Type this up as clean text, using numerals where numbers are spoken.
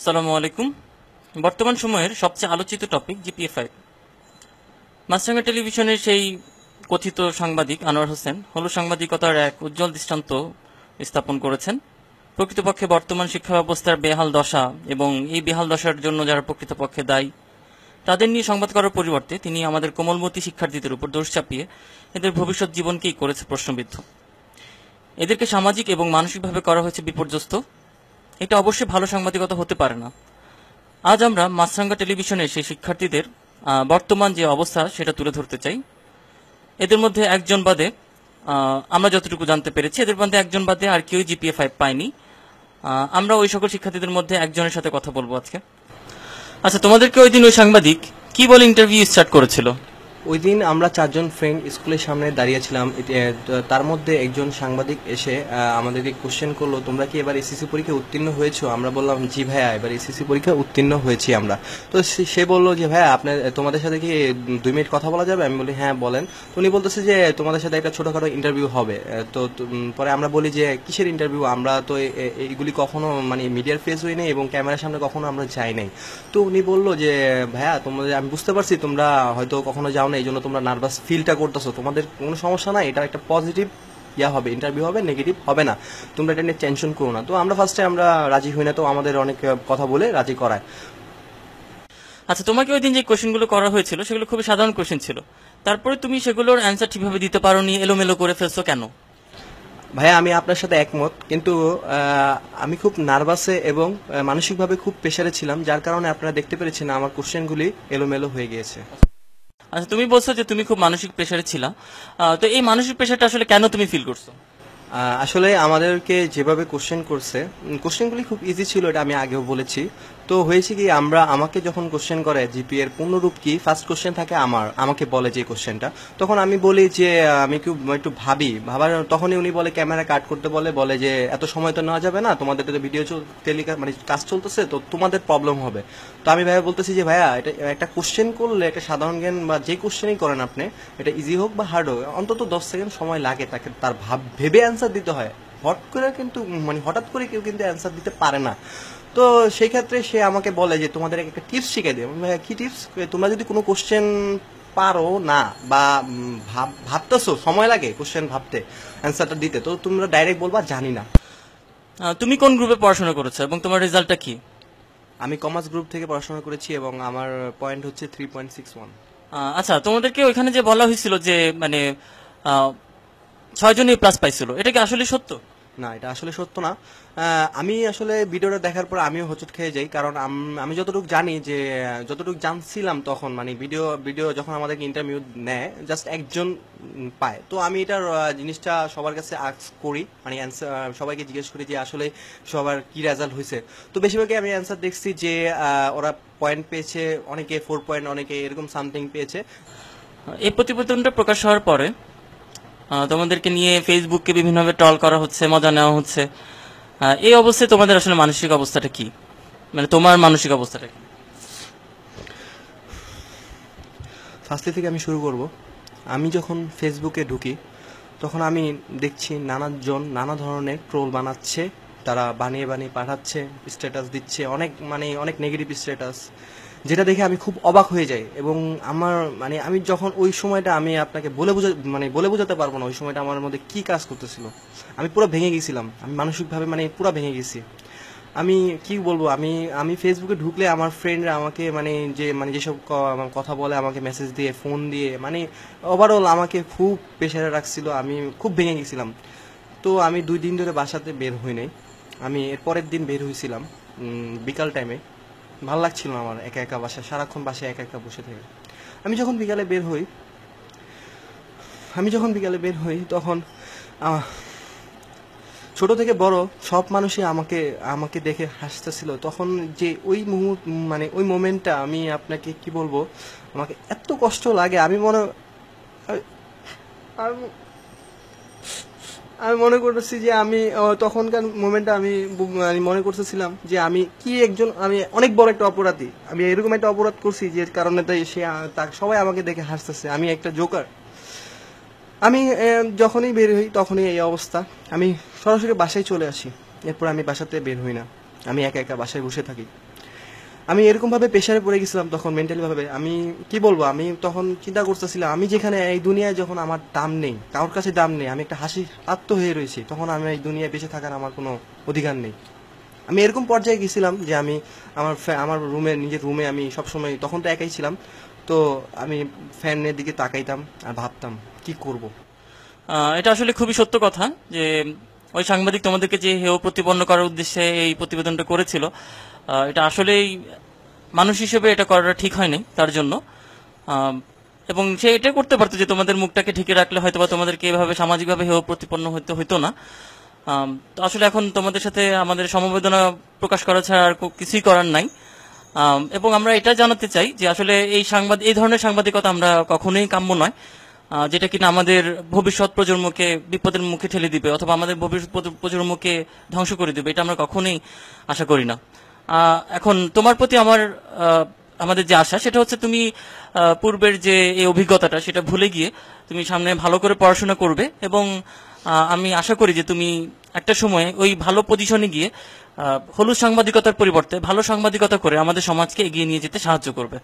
আসসালামু আলাইকুম। বর্তমান সময়ের সবচেয়ে আলোচিত টপিক জিপিএ-5। মাছরাঙা টেলিভিশনের সেই কথিত সাংবাদিক আনোয়ার হোসেন হলো সাংবাদিকতার এক উজ্জ্বল দৃষ্টান্ত স্থাপন করেছেন। প্রকৃতপক্ষে বর্তমান শিক্ষা ব্যবস্থার বেহাল দশা এবং এই বেহাল দশার জন্য যারা প্রকৃতপক্ষে দায়ী তাদের নিয়ে সংবাদ করার পরিবর্তে তিনি আমাদের কোমলমতি শিক্ষার্থীদের উপর দোষ চাপিয়ে এদের ভবিষ্যৎ জীবনকেই করেছে প্রশ্নবিদ্ধ। এদেরকে সামাজিক এবং মানসিকভাবে করা হয়েছে বিপর্যস্ত। এটা অবশ্যই ভালো সাংবাদিকতা হতে পারে না। আজ আমরা মাছরাঙা টেলিভিশনের সেই শিক্ষার্থীদের বর্তমান যে অবস্থা সেটা তুলে ধরতে চাই। এদের মধ্যে একজন বাদে আমরা যতটুকু জানতে পেরেছি এদের মধ্যে একজন বাদে আর কেউ জিপিএ-5 পায়নি। আমরা ওই সকল শিক্ষার্থীদের মধ্যে একজনের সাথে কথা বলবো আজকে। আচ্ছা, তোমাদেরকে ওই দিন ওই সাংবাদিক কি বলে ইন্টারভিউ স্টার্ট করেছিল? ওই দিন আমরা চারজন ফ্রেন্ড স্কুলের সামনে দাঁড়িয়েছিলাম। তার মধ্যে একজন সাংবাদিক এসে আমাদেরকে কোশ্চেন করলো, তোমরা কি এবার এসএসসি পরীক্ষায় উত্তীর্ণ হয়েছো? আমরা বললাম জি ভাইয়া, এবার এসএসসি পরীক্ষায় উত্তীর্ণ হয়েছি আমরা। তো সে বললো যে ভাইয়া তোমাদের সাথে কি 2 মিনিট কথা বলা যাবে? আমি বলি হ্যাঁ বলেন। তো উনি বলতেছে যে তোমাদের সাথে একটা ছোটখাটো ইন্টারভিউ হবে। তো পরে আমরা বলি যে কিসের ইন্টারভিউ? আমরা তো এইগুলি কখনো মানে মিডিয়ার ফেস হই নাই এবং ক্যামেরার সামনে কখনো আমরা যাই নাই। তো উনি বললো যে ভাইয়া তোমাদের, আমি বুঝতে পারছি তোমরা হয়তো কখনো যাও না, এই জন্য তোমরা নার্ভাস ফিলটা করতেছো, তোমাদের কোনো সমস্যা না, এটা একটা পজিটিভ হবে, ইন্টারভিউ হবে, নেগেটিভ হবে না, তোমরা এটা নিয়ে টেনশন করো না। তো আমরা ফার্স্টে রাজি হই না, তো আমাদের অনেক কথা বলে রাজি করায়। আচ্ছা, তোমাকে ওই দিন যে কোশ্চেনগুলো করা হয়েছিল সেগুলো খুবই সাধারণ কোশ্চেন ছিল, তারপরে তুমি সেগুলোর অ্যান্সার ঠিকভাবে দিতে পারোনি, এলোমেলো করে ফেলছো কেন? ভাইয়া আমি আপনার সাথে একমত, কিন্তু আমি খুব নার্ভাসে এবং মানসিকভাবে খুব প্রেশারে ছিলাম, যার কারণে আপনারা দেখতে পেরেছেন আমার কোশ্চেনগুলি এলোমেলো হয়ে গিয়েছে। আচ্ছা, তুমি বলছো যে তুমি খুব মানসিক প্রেশারে ছিলা, তো এই মানসিক প্রেশারটা আসলে কেন তুমি ফিল করছো? আসলে আমাদেরকে যেভাবে কোশ্চেন করছে, কোশ্চেনগুলি খুব ইজি ছিল, এটা আমি আগেও বলেছি। তো হয়েছে কি, আমাকে যখন কোশ্চেন করে জিপিএ এর পূর্ণরূপ কি, ফার্স্ট কোশ্চেন থাকে আমাকে বলে যে কোশ্চেনটা, তখন আমি বলি যে আমি একটু ভাবার, তখনই উনি বলে ক্যামেরা কাট করতে বলে যে এত সময় তো নেওয়া যাবে না, তোমাদের তো ভিডিও মানে কাজ চলতেছে, তো তোমাদের প্রবলেম হবে। তো আমি ভাইয়া বলতেছি যে ভাইয়া এটা একটা কোশ্চেন করলে, একটা সাধারণ জ্ঞান বা যে কোশ্চেনই করেন আপনি, এটা ইজি হোক বা হার্ড হোক, অন্তত 10 সেকেন্ড সময় লাগে তাকে তার ভেবে অ্যান্সার দিতে হয়। হঠাৎ করে কেউ কিন্তু অ্যান্সার দিতে পারে না। তো সেই ক্ষেত্রে সে আমাকে বলে যে তোমাদের একটা টিপস শিখে দেয়। কি টিপস? তোমরা যদি কোনো কোশ্চেন পারো না বা ভাবতেছো, সময় লাগে কোশ্চেন ভাবতে, অ্যান্সারটা দিতে, তো তোমরা ডাইরেক্ট বলবা জানি না। তুমি কোন গ্রুপে পড়াশোনা করেছো এবং তোমার রেজাল্টটা কি? আমি কমার্স গ্রুপ থেকে পড়াশোনা করেছি এবং আমার পয়েন্ট হচ্ছে 3.61। আচ্ছা, তোমাদেরকে ওইখানে যে বলা হয়েছিল যে মানে 6 জনই প্লাস পাইছিল, এটা কি আসলে সত্য? না, এটা আসলে সত্য না। আমি আসলে ভিডিওটা দেখার পর আমিও হোঁচট খেয়ে যাই, কারণ আমি যতটুকু জানি, যে যতটুকু জানছিলাম তখন, মানে ভিডিও যখন আমাদেরকে ইন্টারভিউ নেয় জাস্ট একজন পায়। তো আমি এটার জিনিসটা সবার কাছে আস্ক করি, মানে সবাইকে জিজ্ঞেস করি যে আসলে সবার কি রেজাল্ট হয়েছে। তো বেশিরভাগই আমি অ্যান্সার দেখছি যে ওরা পয়েন্ট পেয়েছে, অনেকে 4 পয়েন্ট, অনেকে এরকম সামথিং পেয়েছে। এই প্রতিবেদনটা প্রকাশ হওয়ার পরে তোমাদেরকে নিয়ে ফেসবুককে বিভিন্নভাবে ট্রল করা হচ্ছে, মজা নেওয়া হচ্ছে। এই অবস্থায় তোমাদের আসলে মানসিক অবস্থাটা কি? মানে তোমার মানসিক অবস্থাটা কি? ফার্স্টলি থেকে আমি শুরু করব। আমি যখন ফেসবুকে ঢুকি তখন আমি দেখছি নানা ধরনের ট্রোল বানাচ্ছে, তারা বানিয়ে পাঠাচ্ছে, স্ট্যাটাস দিচ্ছে, অনেক নেগেটিভ স্ট্যাটাস, যেটা দেখে আমি খুব অবাক হয়ে যাই। এবং আমি যখন ওই সময়টা, আমি আপনাকে বলে বোঝাতে পারবো না ওই সময়টা আমার মধ্যে কি কাজ করতেছিল। আমি পুরো ভেঙে গেছিলাম, আমি মানসিকভাবে পুরো ভেঙে গেছি। আমি কি বলবো, আমি ফেসবুকে ঢুকলে আমার ফ্রেন্ডরা আমাকে যেসব কথা বলে, আমাকে মেসেজ দিয়ে, ফোন দিয়ে, ওভারঅল আমাকে খুব প্রেশারে রাখছিল, আমি খুব ভেঙে গেছিলাম। তো আমি 2 দিন ধরে বাসাতে বের হই নাই। আমি এর পরের দিন বের হয়েছিলাম বিকাল টাইমে। ভালো লাগছিল না আমার একা একা সারাক্ষণ বাসায় একা একা বসে থেকে। আমি যখন বিকালে বের হই তখন ছোট থেকে বড় সব মানুষই আমাকে দেখে হাসতেছিল। তখন যে ওই মোমেন্টটা, আমি আপনাকে কি বলবো, আমাকে এত কষ্ট লাগে। আমি মনে করতেছি যে তখনকার মোমেন্টটা আমি মনে করতেছিলাম যে আমি অনেক বড় একটা অপরাধী, আমি এরকম একটা অপরাধ করছি যে কারণে সবাই আমাকে দেখে হাসতেছে, আমি একটা জোকার। আমি যখনই বের হই তখনই এই অবস্থা। আমি সরাসরি বাসায় চলে আসি, এরপর আমি বাসাতে বের হই না, আমি একা একা বাসায় বসে থাকি। আমি এরকম ভাবে প্রেশারে পড়ে গেছিলাম তখন মেন্টালি ভাবে। আমি কি বলবো, আমি তখন চিন্তা করতেছিলাম আমি যেখানে এই দুনিয়ায় যখন আমার দাম নেই, কারোর কাছে দাম নেই, আমি একটা হাসি পাত্র হয়ে রয়েছি, তখন আমি এই দুনিয়ায় বেঁচে থাকার আমার কোনো অধিকার নেই। আমি এরকম পর্যায়ে গেছিলাম যে আমি আমার রুমে, নিজের রুমে আমি সবসময়, তখন তো একাই ছিলাম, তো আমি ফ্যানের দিকে তাকাইতাম আর ভাবতাম কি করব। এটা আসলে খুবই সত্য কথা যে ওই সাংবাদিক তোমাদেরকে যে হেয় প্রতিপন্ন করার উদ্দেশ্যে এই প্রতিবেদনটা করেছিল, এটা আসলেই মানুষ হিসেবে এটা করাটা ঠিক হয়নি তার জন্য। আহ, এবং সে এটা করতে পারতো যে তোমাদের মুখটাকে ঢেকে রাখলে হয়তো বা তোমাদেরকে এভাবে সামাজিকভাবে হেয় প্রতিপন্ন হইতো না। তো আসলে এখন তোমাদের সাথে আমাদের সমবেদনা প্রকাশ করা ছাড়া আর কিছুই করার নাই। এবং আমরা এটা জানাতে চাই যে আসলে এই ধরনের সাংবাদিকতা আমরা কখনোই কাম্য নয়, যেটা কিনা আমাদের ভবিষ্যৎ প্রজন্মকে বিপদের মুখে ঠেলে দিবে অথবা আমাদের ভবিষ্যৎ প্রজন্মকে ধ্বংস করে দিবে, এটা আমরা কখনোই আশা করি না। এখন তোমার প্রতি আমাদের যে আশা সেটা হচ্ছে তুমি পূর্বের যে এই অভিজ্ঞতাটা সেটা ভুলে গিয়ে তুমি সামনে ভালো করে পড়াশোনা করবে এবং আমি আশা করি যে তুমি একটা সময়ে ওই ভালো পজিশনে গিয়ে হলুদ সাংবাদিকতার পরিবর্তে ভালো সাংবাদিকতা করে আমাদের সমাজকে এগিয়ে নিয়ে যেতে সাহায্য করবে।